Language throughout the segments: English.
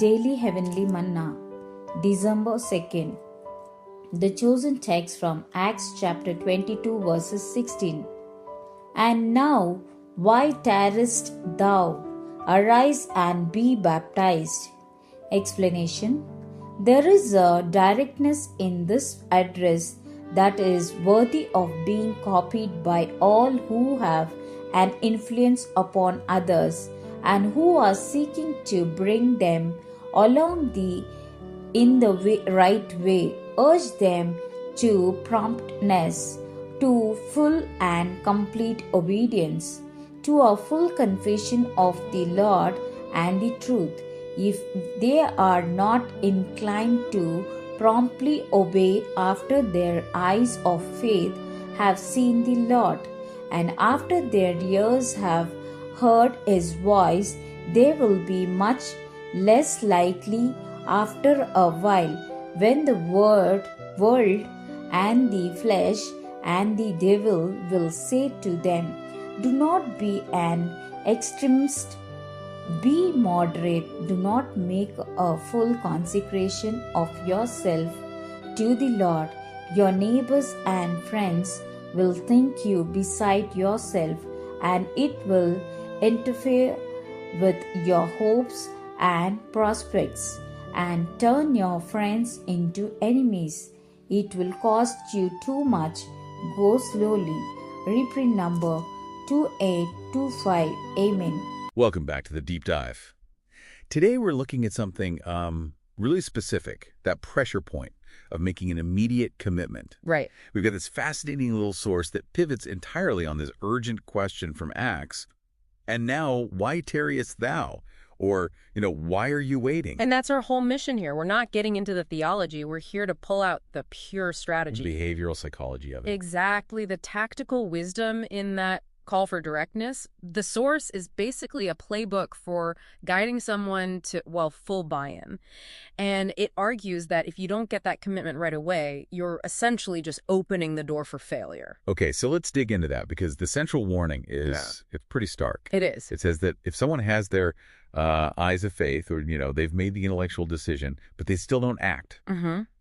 Daily Heavenly Manna, December 2nd. The chosen text from Acts chapter 22, verses 16. And now, why tarriest thou? Arise and be baptized. Explanation. There is a directness in this address that is worthy of being copied by all who have an influence upon others and who are seeking to bring them along in the right way. Urge them to promptness, to full and complete obedience, to a full confession of the Lord and the truth. If they are not inclined to promptly obey after their eyes of faith have seen the Lord, and after their ears have heard his voice, they will be much less likely after a while, when the world and the flesh and the devil will say to them, do not be an extremist, be moderate, do not make a full consecration of yourself to the Lord. Your neighbors and friends will think you beside yourself, and it will interfere with your hopes and prospects, and turn your friends into enemies. It will cost you too much. Go slowly. Reprint number 2825. Amen. Welcome back to the Deep Dive. Today we're looking at something really specific, that pressure point of making an immediate commitment. Right. We've got this fascinating little source that pivots entirely on this urgent question from Acts. And now, why tarriest thou? Or, why are you waiting? And that's our whole mission here. We're not getting into the theology. We're here to pull out the pure strategy. Behavioral psychology of it. Exactly. The tactical wisdom in that call for directness. The source is basically a playbook for guiding someone to, full buy-in. And it argues that if you don't get that commitment right away, you're essentially just opening the door for failure. Okay, so let's dig into that, because the central warning is it's pretty stark. It is. It says that if someone has their eyes of faith, or, they've made the intellectual decision, but they still don't act,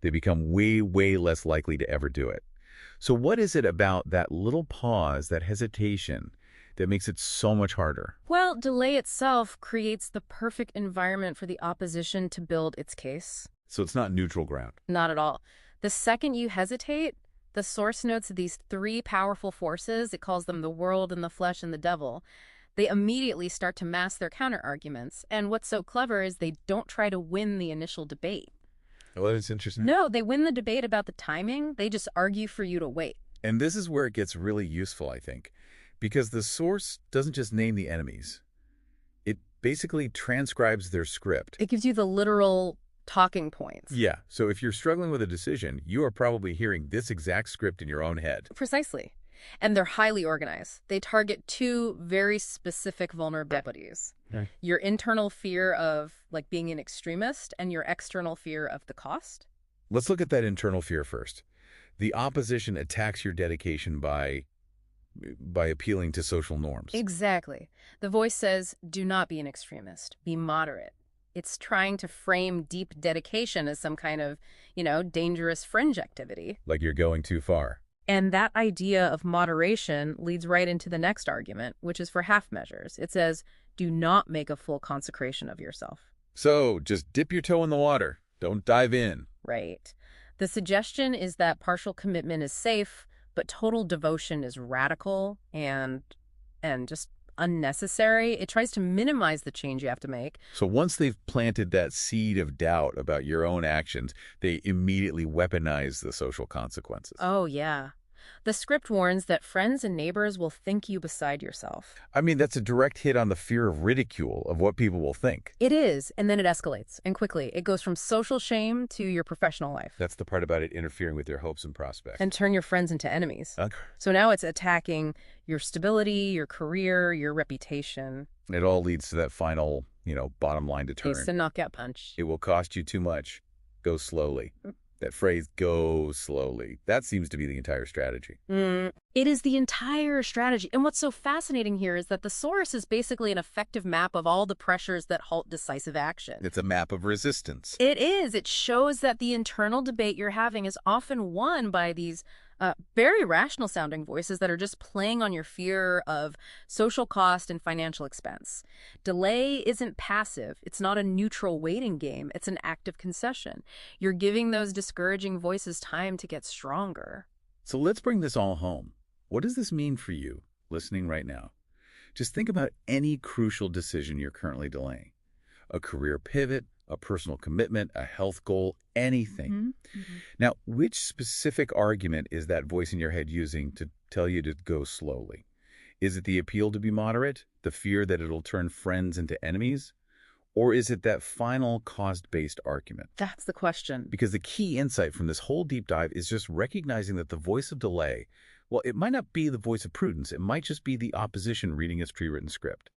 they become way, way less likely to ever do it. So what is it about that little pause, that hesitation, that makes it so much harder? Well, delay itself creates the perfect environment for the opposition to build its case. So it's not neutral ground. Not at all. The second you hesitate, the source notes these three powerful forces. It calls them the world and the flesh and the devil. They immediately start to mask their counter-arguments. And what's so clever is they don't try to win the initial debate. Well, that's interesting. No, they win the debate about the timing. They just argue for you to wait. And this is where it gets really useful, I think, because the source doesn't just name the enemies. It basically transcribes their script. It gives you the literal talking points. Yeah. So if you're struggling with a decision, you are probably hearing this exact script in your own head. Precisely. And they're highly organized. They target two very specific vulnerabilities. Okay. Your internal fear of being an extremist and your external fear of the cost. Let's look at that internal fear first. The opposition attacks your dedication by appealing to social norms. Exactly. The voice says, do not be an extremist. Be moderate. It's trying to frame deep dedication as some kind of, dangerous fringe activity. Like you're going too far. And that idea of moderation leads right into the next argument, which is for half measures. It says, do not make a full consecration of yourself. So just dip your toe in the water. Don't dive in. Right. The suggestion is that partial commitment is safe, but total devotion is radical and just unnecessary. It tries to minimize the change you have to make. So once they've planted that seed of doubt about your own actions, they immediately weaponize the social consequences. Oh, yeah. The script warns that friends and neighbors will think you beside yourself. I mean, that's a direct hit on the fear of ridicule, of what people will think. It is, and then it escalates, and quickly. It goes from social shame to your professional life. That's the part about it interfering with their hopes and prospects. And turn your friends into enemies. Okay. So now it's attacking your stability, your career, your reputation. It all leads to that final, bottom line to turn. It's the knockout punch. It will cost you too much. Go slowly. That phrase, go slowly, that seems to be the entire strategy. It is the entire strategy. And what's so fascinating here is that the source is basically an effective map of all the pressures that halt decisive action. It's a map of resistance. It is. It shows that the internal debate you're having is often won by these very rational sounding voices that are just playing on your fear of social cost and financial expense. Delay isn't passive. It's not a neutral waiting game. It's an active concession. You're giving those discouraging voices time to get stronger. So let's bring this all home. What does this mean for you, listening right now? Just think about any crucial decision you're currently delaying. A career pivot, a personal commitment, a health goal, anything. Now, which specific argument is that voice in your head using to tell you to go slowly? Is it the appeal to be moderate, the fear that it'll turn friends into enemies? Or is it that final cost-based argument? That's the question. Because the key insight from this whole deep dive is just recognizing that the voice of delay, well, it might not be the voice of prudence. It might just be the opposition reading its pre-written script.